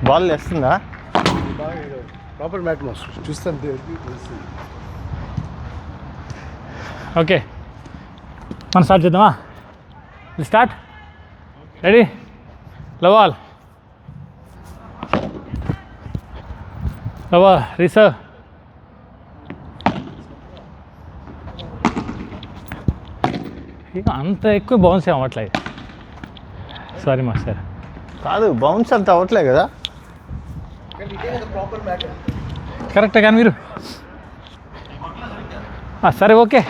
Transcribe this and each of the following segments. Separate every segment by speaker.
Speaker 1: Ball వేస్తుందా?
Speaker 2: Proper mat master చూస్తాను.
Speaker 3: Okay, మనం స్టార్ట్ చేద్దామా? స్టార్ట్. Ready, love all reserve. అంత ఎక్కువ బౌన్స్ అవ్వట్లేదు. Sorry master.
Speaker 1: కాదు, బౌన్స్ అంత అవ్వట్లే కదా.
Speaker 3: కరెక్టే కానీ మీరు సరే ఓకే,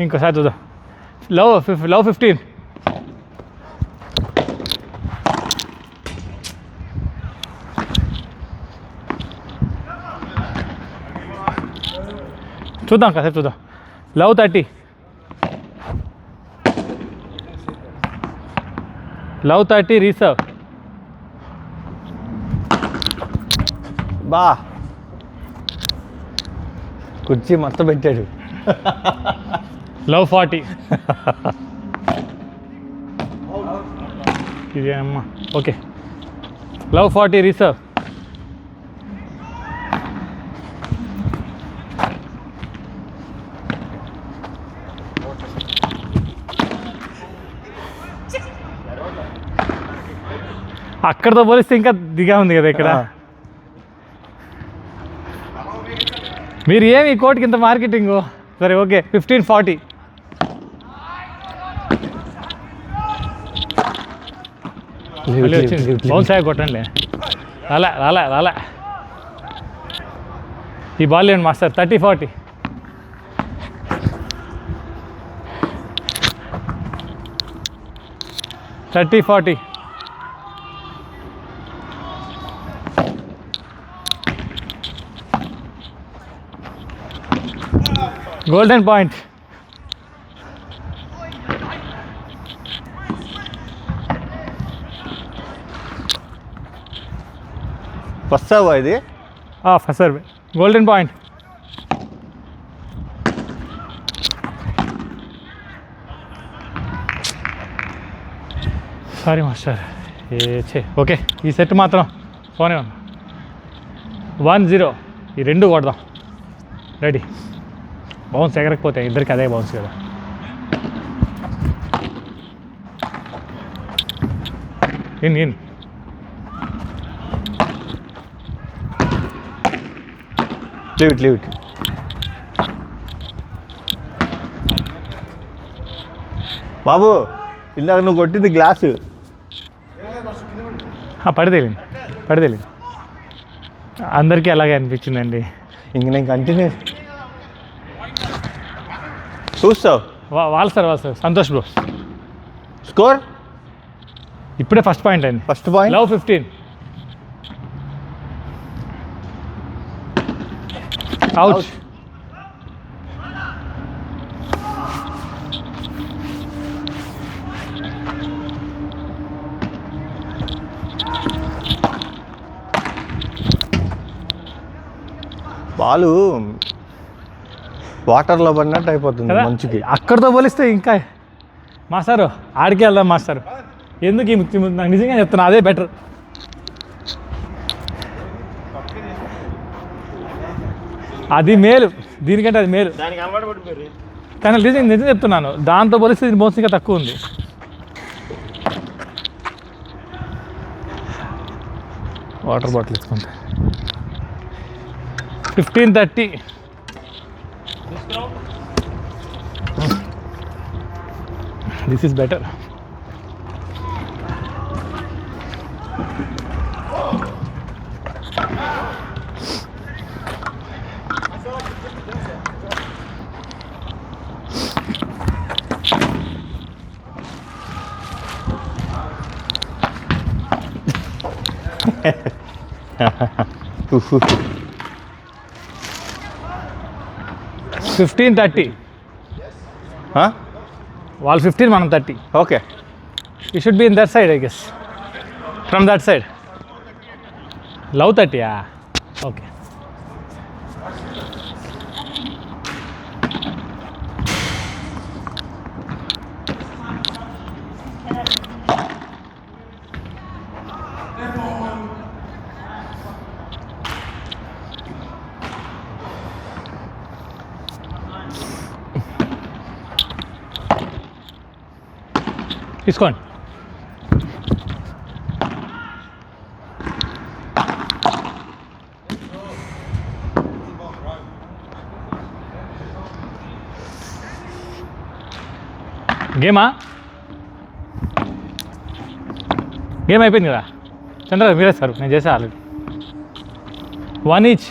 Speaker 3: ఇంకోసారి చూద్దాం. లవ్ 15. చూద్దాం, కాసేపు చూద్దాం. లవ్ 30. Love 30 reserve.
Speaker 1: బా, కుర్చీ మొత్తం పెట్టాడు.
Speaker 3: లవ్ 40. ఇదే అమ్మా. Okay, love 40 reserve. అక్కడితో పోలిస్తే ఇంకా దిగా ఉంది కదా ఇక్కడ. మీరు ఏమి ఈ కోట్కి ఇంత మార్కెటింగు? సరే ఓకే, 15-40. వచ్చింది. బౌన్స్ అయ్యా కొట్టండి. రాలే. ఈ బాల్ లేండి master. 30-40. Golden point.
Speaker 1: First serve ఇది.
Speaker 3: First serve, golden point. Sorry master. Okay, ఈ సెట్ మాత్రం ఫోనే 1-0. ఈ రెండు కొడదాం. రెడీ. బౌన్స్ ఎగరకపోతే ఇద్దరికి అదే బౌన్స్ కదా. In
Speaker 1: leave it. బాబు, ఇందాక నువ్వు కొట్టింది గ్లాసు.
Speaker 3: పడితేలేదు. అందరికీ అలాగే అనిపించిందండి.
Speaker 1: ఇంక నేను కంటిన్యూ చూస్తావు.
Speaker 3: వాళ్ళు సార్ సంతోష్ బ్రో.
Speaker 1: స్కోర్
Speaker 3: ఇప్పుడే ఫస్ట్ పాయింట్ అయింది.
Speaker 1: First point.
Speaker 3: Love 15. Out.
Speaker 1: Balu వాటర్లో పడినట్టు అయిపోతుంది మంచుకి.
Speaker 3: అక్కడితో పోలిస్తే ఇంకా మాస్టారు ఆడికే వెళ్దాం మాస్టారు. ఎందుకు ఈ నాకు నిజంగా చెప్తున్నా, అదే బెటర్. అది మేలు, దీనికంటే అది మేలు. కానీ నిజం చెప్తున్నాను, దాంతో పోలిస్తే దీని బౌన్స్ ఇంకా తక్కువ ఉంది. వాటర్ బాటిల్ ఇస్తుంది. 15-30. This is better. Fifteen 30. Wall 15, మనం 30.
Speaker 1: Okay.
Speaker 3: You should be in that side, I guess. From that side. Love 30, yeah. Okay. తీసుకోండి. గేమ్ అయిపోయింది కదా చంద్ర, మీరే సార్, నేను చేసా ఆల్రెడీ. 1 each.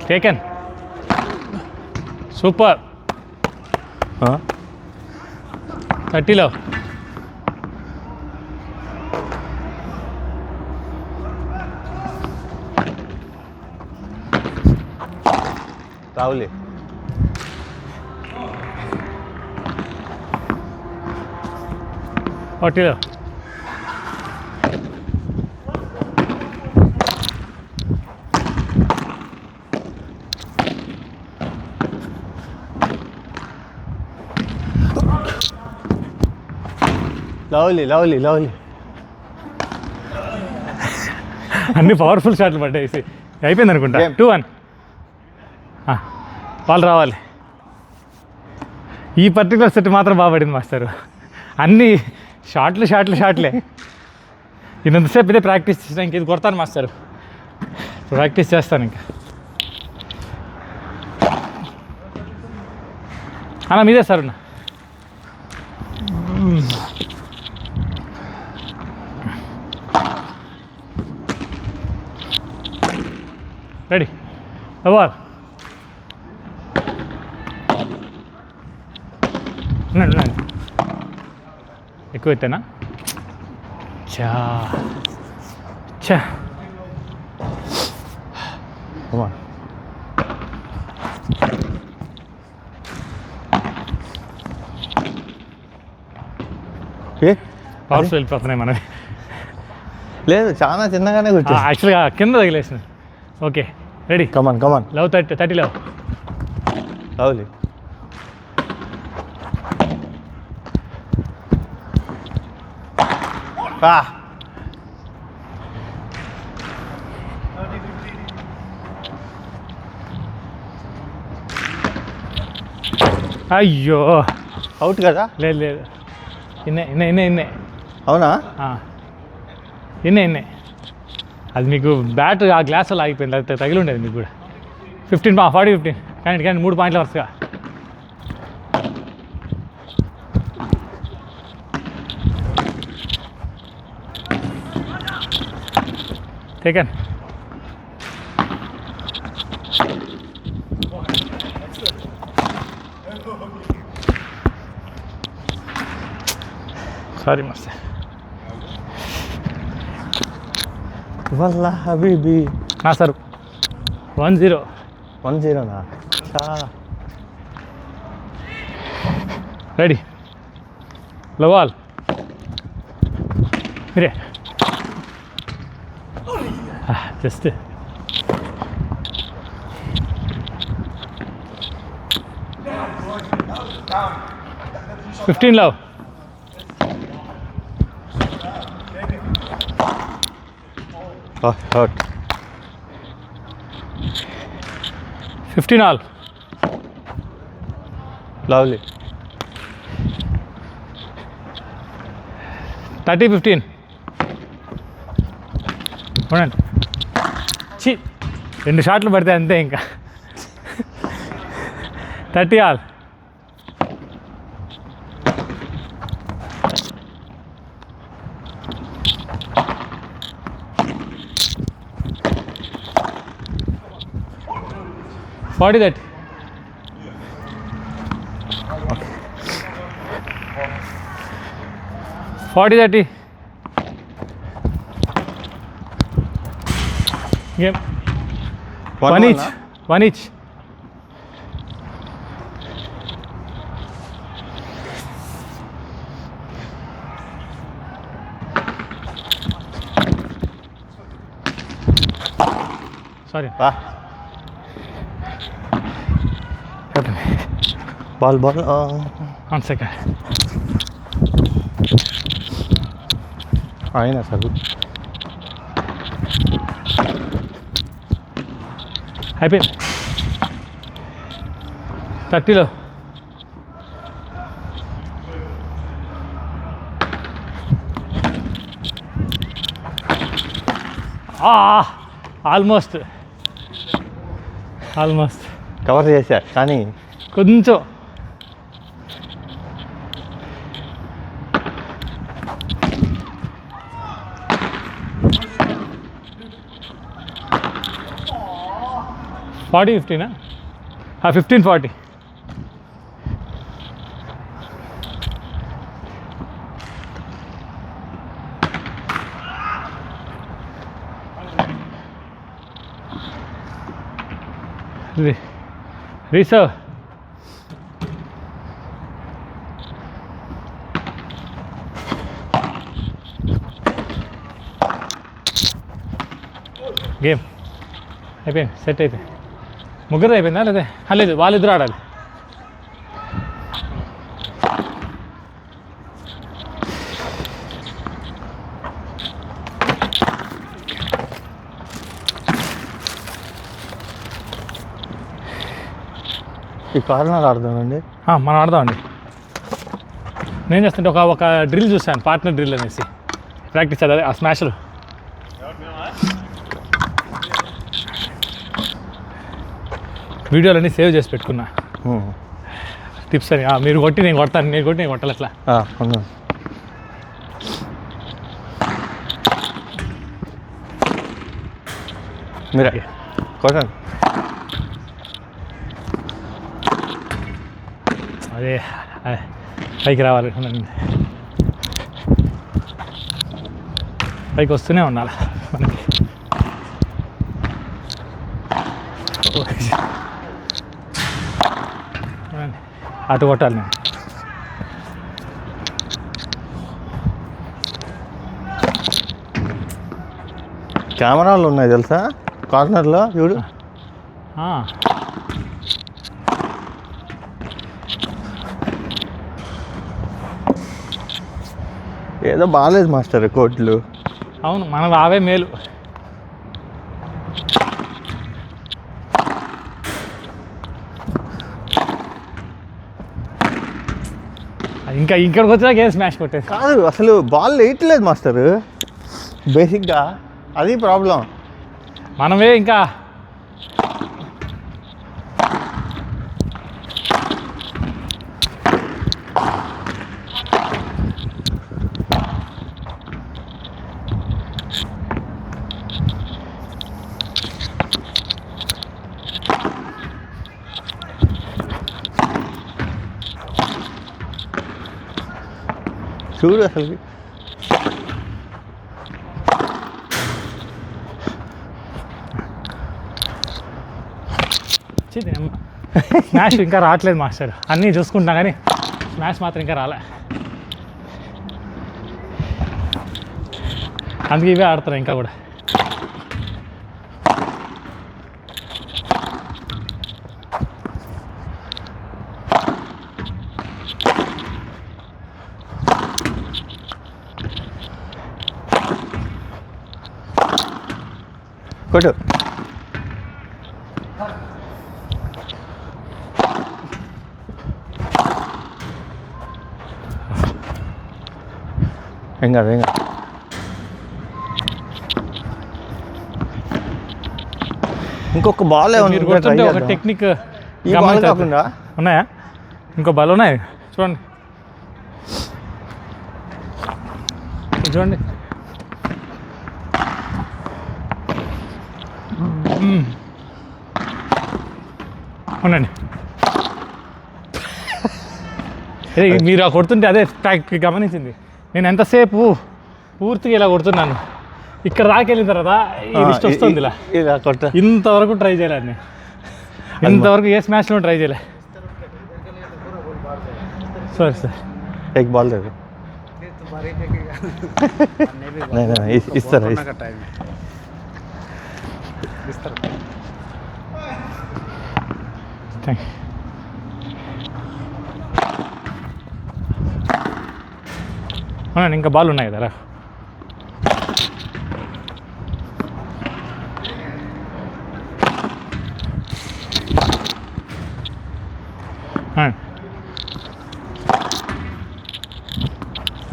Speaker 3: Taken. Super. 30లో.
Speaker 1: రావులే.
Speaker 3: 40లో.
Speaker 1: లవ్లీ.
Speaker 3: అన్ని పవర్ఫుల్ షాట్లు పడ్డాయి. అయిపోయింది అనుకుంటా. 2-1. వాళ్ళు రావాలి. ఈ పర్టికులర్ సెట్ మాత్రం బాగా పడింది మాస్టర్. అన్ని షాట్లే. ఇంతసేపు ఇదే ప్రాక్టీస్ చేసిన, ఇంక ఇది కొడతాను మాస్టర్. ప్రాక్టీస్ చేస్తాను ఇంకా. అన్న మీదే సార్. రెడీ అవ్వాలి. ఉండండి. ఎక్కువ ఎత్తేనా? చా పవర్స్ వెళ్ళిపోతున్నాయి మనవి.
Speaker 1: లేదు, చాలా చిన్నగానే కూర్చో.
Speaker 3: యాక్చువల్గా కింద తగిలేసిన. Okay ready.
Speaker 1: Come on
Speaker 3: love 30 love.
Speaker 1: Lovely.
Speaker 3: అయ్యో
Speaker 1: అవుట్ కదా?
Speaker 3: లేదు. ఇన్నే.
Speaker 1: అవునా?
Speaker 3: ఇన్నే. అది మీకు బ్యాట్ ఆ గ్లాస్ అలా ఆగిపోయింది, అది తగిలి ఉండేది మీకు కూడా. 40-15 కానీ 3 పాయింట్ల వరుసగా. టేకన్. Sorry master.
Speaker 1: వల్లా హబీబీ.
Speaker 3: నా సార్ 1-0.
Speaker 1: 1-0నా?
Speaker 3: రెడీ లవాల్. మీరే just 15 love.
Speaker 1: Hurt.
Speaker 3: 15 all.
Speaker 1: Lovely.
Speaker 3: 30-15. చూడండి 2 షాట్లు పడితే అంతే ఇంకా. 30 all. What is that? 40-30. Game. One each. Sorry.
Speaker 1: Okay. Ball ball
Speaker 3: 1 second.
Speaker 1: ఆయన అసలు
Speaker 3: అయిపోయింది. 30లో ఆల్మోస్ట్
Speaker 1: కవర్ చేశా కానీ
Speaker 3: కొంచెం. ఫార్టీ 15 15-40. రీసర్వ్. గేమ్ అయిపోయింది, సెట్ అయిపోయింది. ముగ్గురు అయిపోయిందా లేదా? లేదు, వాళ్ళిద్దరు ఆడాలి.
Speaker 1: ఈ కార్నర్ ఆడదామండి.
Speaker 3: మనం ఆడదామండి. నేను చేస్తుంటే ఒక డ్రిల్ చూశాను, పార్ట్నర్ డ్రిల్ అనేసి. ప్రాక్టీస్ అదే ఆ స్మాష్లు. వీడియోలన్నీ సేవ్ చేసి పెట్టుకున్నా, టిప్స్ అని. మీరు కొట్టి నేను కొడతాను, నేను కొట్టి నేను కొట్టాలి అట్లా.
Speaker 1: మీరు కొట్టండి.
Speaker 3: అదే పైకి రావాలి, పైకి వస్తూనే ఉండాలి మనకి. అటు కొట్టాలి నేను.
Speaker 1: కెమెరాలు ఉన్నాయి తెలుసా కార్నర్లో, చూడు. ఏదో బాగాలేదు మాస్టర్ కోట్లు.
Speaker 3: అవును, మనం రావే మేలు. ఇంకా ఇక్కడికి వచ్చాక ఏం స్మాష్ కొట్టేది
Speaker 1: కాదు, అసలు బాల్ వేయట్లేదు మాస్టర్. బేసిక్గా అది ప్రాబ్లం.
Speaker 3: మనమే ఇంకా
Speaker 1: చూడు అసలు.
Speaker 3: స్మాష్ ఇంకా రావట్లేదు మాస్టర్. అన్నీ చూసుకుంటున్నా కానీ స్మాష్ మాత్రం ఇంకా రాలే. అందుకే ఇవే ఆడుతున్నా ఇంకా కూడా.
Speaker 1: కొట్టు. ఏం కాదు, ఏం కాదు. ఇంకొక బాల్
Speaker 3: మీరు కొడుతుంటే ఒక టెక్నిక్
Speaker 1: కాకుండా
Speaker 3: ఉన్నాయా? ఇంకో బాల్ ఉన్నాయి చూడండి, చూడండి. ఉండండి. మీరు ఆ కొడుతుంటే అదే గమనించింది. నేను ఎంతసేపు పూర్తిగా ఇలా కొడుతున్నాను, ఇక్కడ రాకెళ్ళిన తర్వాత ఇది వస్తుంది ఇలా. ఇంతవరకు ట్రై చేయలేదు నేను, ఇంతవరకు ఏ స్మాష్లో ట్రై చేయలే. సారీ సార్,
Speaker 1: एक बॉल दे दो. नहीं नहीं इस तरह
Speaker 3: థ్యాంక్ యూ. అవునండి, ఇంకా బాల్ ఉన్నాయి కదా.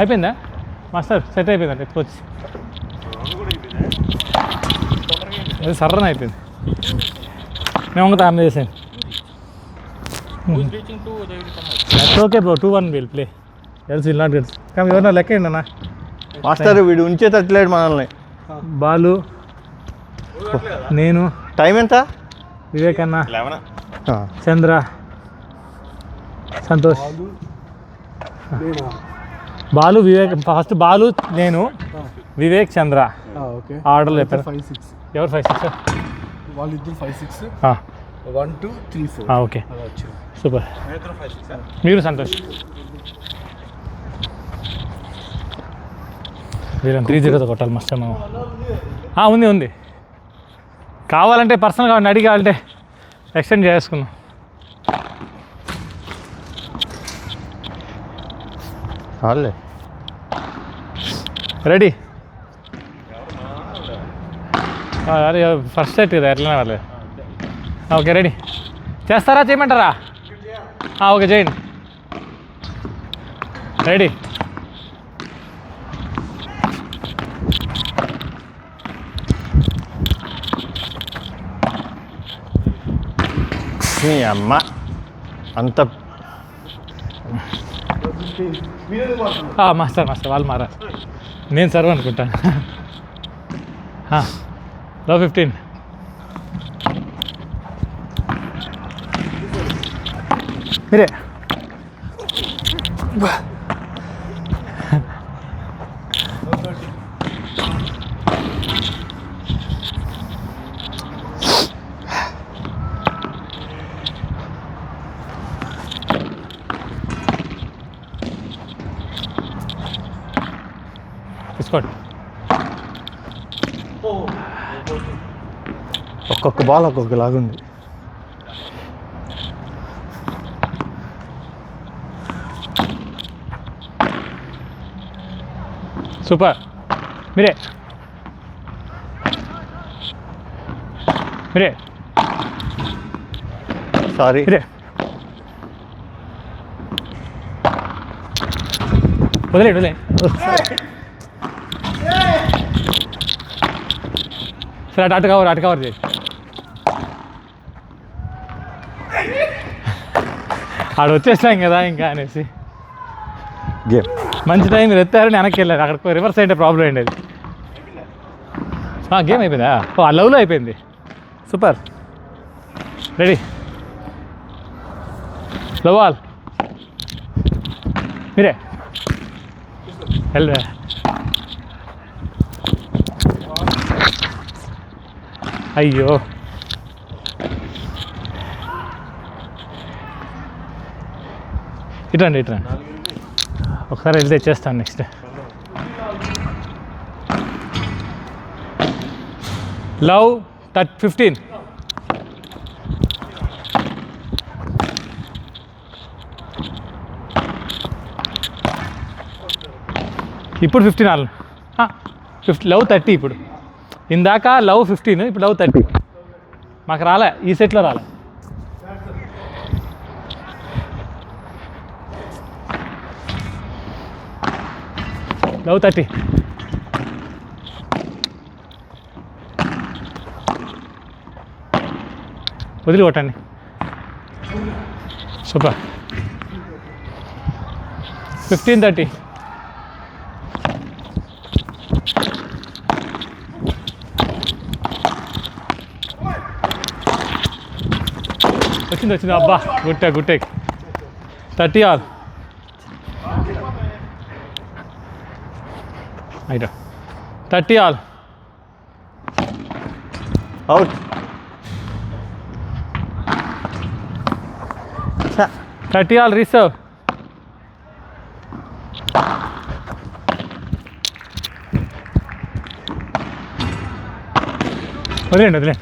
Speaker 3: అయిపోయిందా మాస్టర్? సెట్ అయిపోయిందండి, ఎత్తుకొచ్చి అది సర్రన అయిపోయింది. నేను ఇంకా ఆమె చేసాను. Okay bro, 2-1 will play. Else will not gets. కానీ ఎవరన్నా లెక్క ఏంటి అన్న?
Speaker 1: మాస్టర్ వీడు ఉంచేటట్లేడు మనల్ని.
Speaker 3: బాలు, నేను,
Speaker 1: టైం ఎంత?
Speaker 3: వివేక్ అన్న, చంద్ర, సంతోష్. బాలు, వివేక్. ఫస్ట్ బాలు, నేను, వివేక్, చంద్ర.
Speaker 2: ఓకే.
Speaker 3: ఆర్డర్లో చెప్పారు.
Speaker 2: 5-6.
Speaker 3: ఎవరు 5-6?
Speaker 2: వాళ్ళిద్దరు 5-6. 1, 2, 3, 4.
Speaker 3: Okay, super. మీరు సంతోష్. వీళ్ళని 3-0 కొట్టాలి మస్ట్. ఉంది ఉంది. కావాలంటే పర్సనల్గా అడిగి కావాలంటే ఎక్స్టెండ్ చేసుకుందాం.
Speaker 1: చాలే.
Speaker 3: రెడీ? అరే ఫస్ట్ సెట్ కదా, ఎట్లనే వాళ్ళు. Okay, ready. చేస్తారా, చేయమంటారా? ఓకే, చేయండి. రెడీ?
Speaker 1: మీ అమ్మ అంత
Speaker 3: మాస్టర్ వాళ్ళు మారా. నేను సర్వ్ అనుకుంటాను. లో 15. మీరే. తీసుకోండి.
Speaker 1: ఒక్కొక్క బాల్ ఒక్కొక్కలాగుంది.
Speaker 3: సూపర్. మీరే.
Speaker 1: సారీ.
Speaker 3: వదిలే. సరే, అటు కవర్ చేయి. ఆడ వచ్చేసాం కదా ఇంకా అనేసి.
Speaker 1: గేమ్
Speaker 3: మంచి టైం మీరు ఎత్తారని వెనక్కి వెళ్ళారు. అక్కడ రివర్స్ అయితే ప్రాబ్లం ఏంటి అది. గేమ్ అయిపోయిందా? ఆ లవ్లో అయిపోయింది. సూపర్. రెడీ? Love ball. మీరే వెళ్ళే. అయ్యో, ఇట్రండి. ఒకసారి వెళ్తే చేస్తాను నెక్స్ట్. లవ్ 15. ఇప్పుడు 15 లవ్ 30. ఇప్పుడు ఇందాక లవ్ 15, ఇప్పుడు లవ్ 30. మాకు రాలే, ఈ సెట్లో రాలే. లవ్ 30. వదిలి కొట్టండి. సూపర్. 15-30. వచ్చింది. అబ్బా, గుట్టే. 30 ఆల్. అయినా 30 ఆల్.
Speaker 1: అవుట్.
Speaker 3: 30 all reserve. వదిలేండి.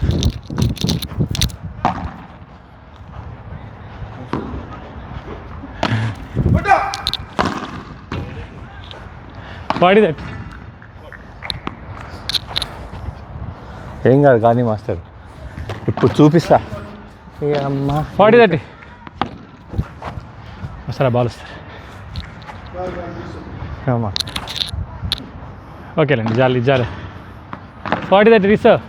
Speaker 3: వాడి దట్
Speaker 1: ఏం కాదు కానీ మాస్టర్ ఇప్పుడు చూపిస్తా. అమ్మా
Speaker 3: వాడి దట్ వస్తారా బాల్ వస్తారు.
Speaker 1: అమ్మా
Speaker 3: ఓకేలేండి జాలి జాలి. వాడి దట్ రిసర్వ్.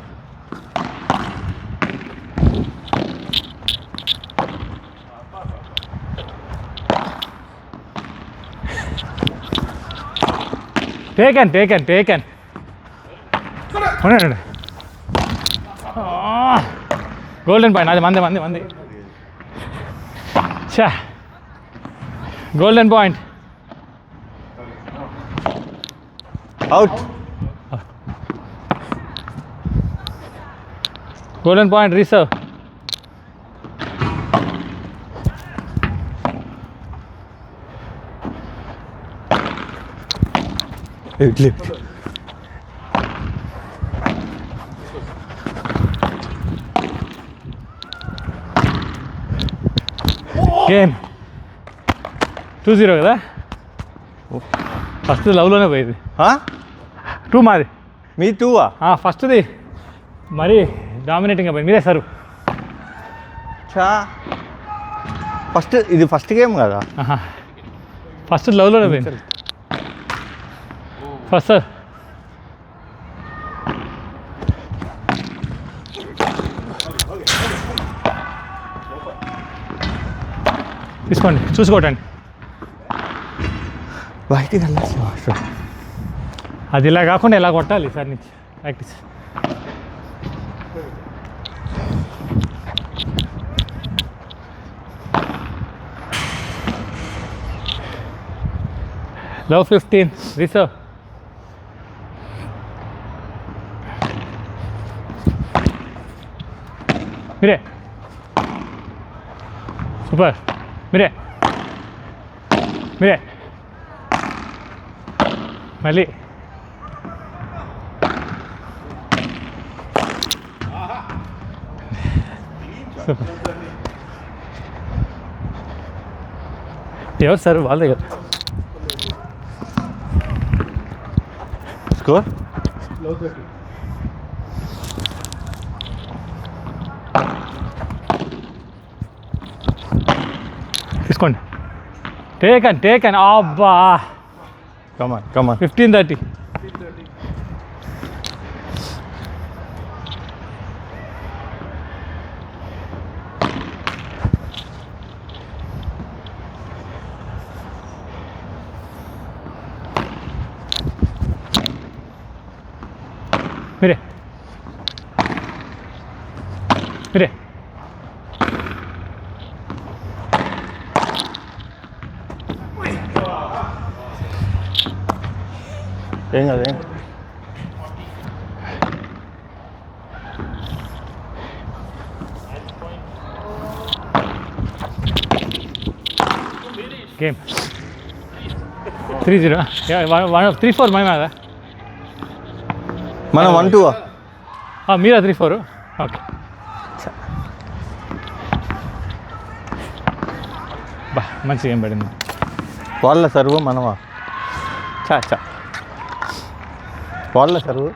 Speaker 3: టేకన్ ఉండండి. గోల్డెన్ పాయింట్, అది మంది చా. Golden point,
Speaker 1: out.
Speaker 3: Golden point reserve.
Speaker 1: ఇట్లే
Speaker 3: గేమ్ 2-0 కదా. ఫస్ట్ లవ్లోనే పోయింది. 2 మాది.
Speaker 1: మీ 2ఆ?
Speaker 3: ఫస్ట్ది మరీ డామినేటింగ్గా పోయింది. మీరే సర్వ్.
Speaker 1: చా ఇది ఫస్ట్ గేమ్ కదా.
Speaker 3: ఫస్ట్ లవ్లోనే పోయింది. ఫస్ట్ సార్ తీసుకోండి, చూసుకోవటండి.
Speaker 1: బయటికి వెళ్ళాల్సి మాస్టర్.
Speaker 3: అది ఇలా కాకుండా ఇలా కొట్టాలి సార్ నుంచి ప్రాక్టీస్. Love 15 reserve. మీరే సూపర్. మీరే మళ్ళీ సూపర్. ఎవరు సార్ వాళ్ళ దగ్గర
Speaker 1: స్కోర్?
Speaker 3: తీసుకోండి. టేకన్ అబ్బా.
Speaker 1: కమాన్
Speaker 3: 15-30. మీరే
Speaker 1: ఏం కాదు.
Speaker 3: గేమ్ 3-0. 3-4 మేమేదా?
Speaker 1: మనం 1-2.
Speaker 3: మీరా 3-4. ఓకే బా, మంచి గేమ్ పడింది.
Speaker 1: వాళ్ళ సర్వ్ మనమా? చా వాళ్ళ సర్వ్.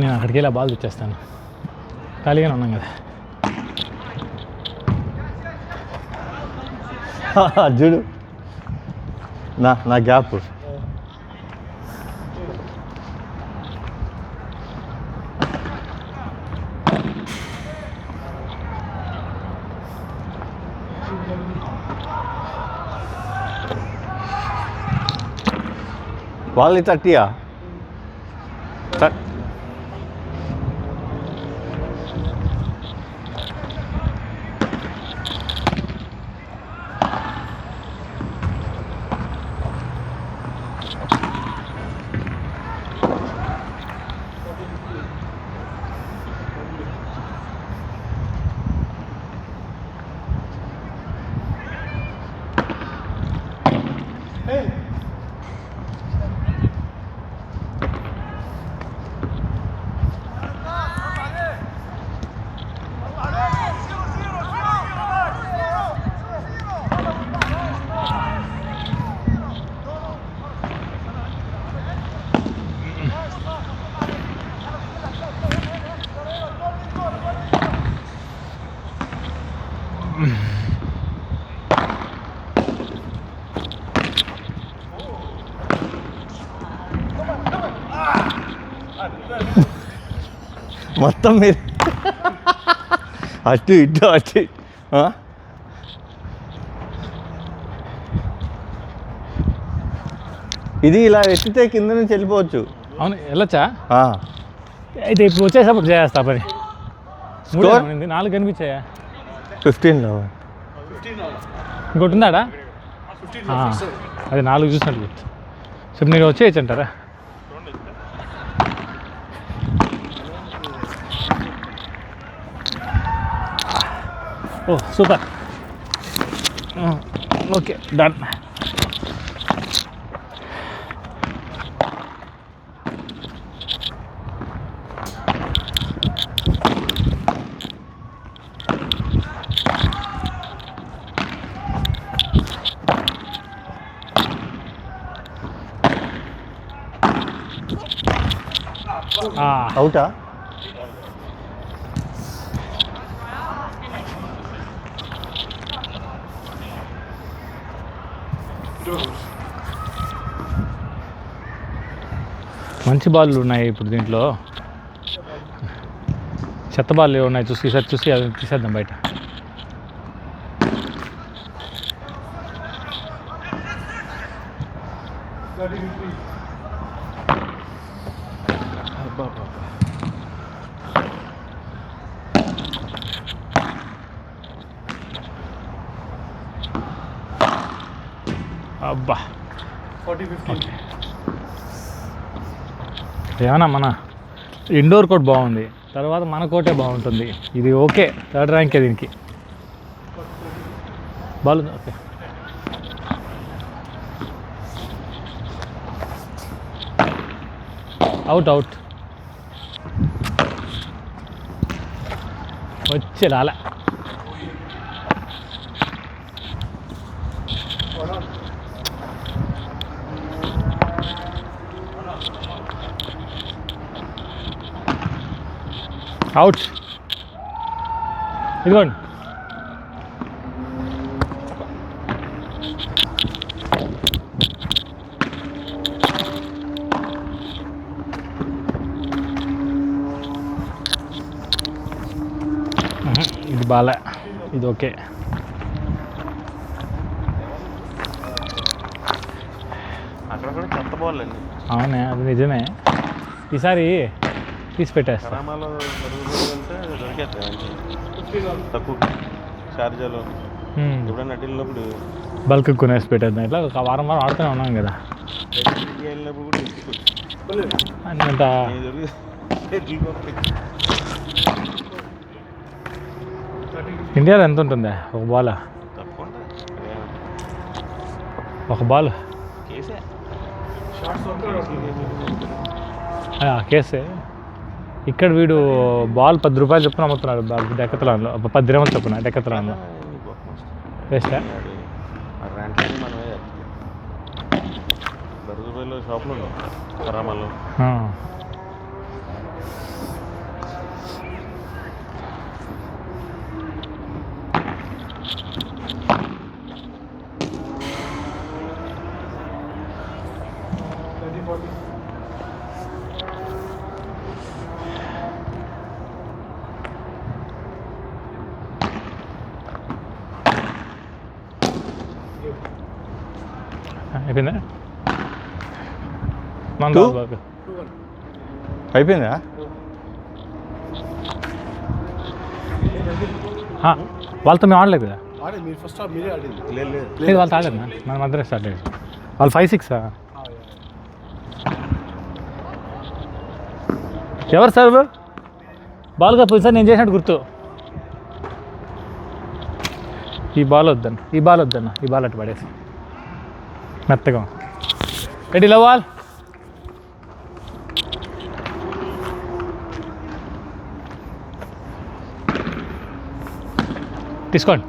Speaker 3: నేను అక్కడికి వెళ్ళి బాల్ తెచ్చేస్తాను. ఖాళీగానే ఉన్నాం కదా.
Speaker 1: చూడు నా గ్యాప్. వాళ్ళు 30యా? మొత్తం మీరు అటు ఇటు అటు ఇటు. ఆ? ఇది ఇలా ఎత్తితే కింద నుంచి వెళ్ళిపోవచ్చు.
Speaker 3: అవును వెళ్ళొచ్చా?
Speaker 1: ఆ.
Speaker 3: అయితే ఇప్పుడు వచ్చేసప్పుడు చేస్తా పని.
Speaker 1: Score?
Speaker 3: 4 కనిపించాయా?
Speaker 1: 15లో
Speaker 3: ఇంకోటి ఉందాడా? అది 4 చూసినట్టు సో మీరు వచ్చేయచ్చు అంటారా? ఓ సూపర్, ఓకే డన్.
Speaker 1: అవుటా?
Speaker 3: మంచి బాళ్ళు ఉన్నాయి ఇప్పుడు దీంట్లో, చెత్త బాళ్ళు ఉన్నాయి. చూసి అది తీసేద్దాం బయట. అబ్బా
Speaker 2: 40-50.
Speaker 3: ఏమన్నా మన ఇండోర్ కోర్ట్ బాగుంది, తర్వాత మన కోర్టే బాగుంటుంది. ఇది ఓకే, 3rd ర్యాంకే దీనికి. బాగుంది. ఓకే అవుట్ వచ్చి రాలే. అవుట్. ఇదిగోండి. ఇది బాలే, ఇది ఓకే.
Speaker 4: అక్కడ కూడా చెత్త బాగుందండి.
Speaker 3: అవునే, అది నిజమే. ఈసారి తీసి పెట్టేస్తా.
Speaker 4: గ్రామాల్లో వెళ్తే దొరికేస్తాయి తక్కువ చార్జీలు. ఎప్పుడైనా అటు వెళ్ళినప్పుడు
Speaker 3: బల్క్ కొనేసి పెట్టేద్దాం. ఇట్లా ఒక వారం ఆడుతూనే ఉన్నాం కదా.
Speaker 4: ఇంటికి వెళ్ళినప్పుడు కూడా తీసుకోవచ్చు.
Speaker 3: అంత ఇండియాలో ఎంత ఉంటుందా ఒక బాల్?
Speaker 4: తక్కువ
Speaker 3: ఒక బాల్
Speaker 4: కేసే
Speaker 3: కేసే. ఇక్కడ వీడు బాల్ 10 రూపాయలు చొప్పున అమ్ముతున్నాడు డెక్కతలాన్లో. 10 dirhams చొప్పున డెక్కతలాన్లో. వేస్టా?
Speaker 4: రెంట్ మనమే 10 రూపాయలు షాప్లో ఉన్నాం కరామాల్లో.
Speaker 3: అయిపోయిందా?
Speaker 1: అయిపోయిందా?
Speaker 3: వాళ్ళతో మేము ఆడలేదు కదా.
Speaker 2: మీరు ఫస్ట్ మీరే ఆడింది.
Speaker 3: లేదు వాళ్ళు ఆడలేదు, మన మధ్య స్టార్ట్ అయ్యింది. వాళ్ళు 5-6. ఎవరు సర్వ్? బాల్గా పోయి నేను చేసినట్టు గుర్తు. ఈ బాల్ వద్దన్న, ఈ బాల్ అట్టు పడేసి మెత్తగా. రెడీ లవాల్? తీసుకోండి.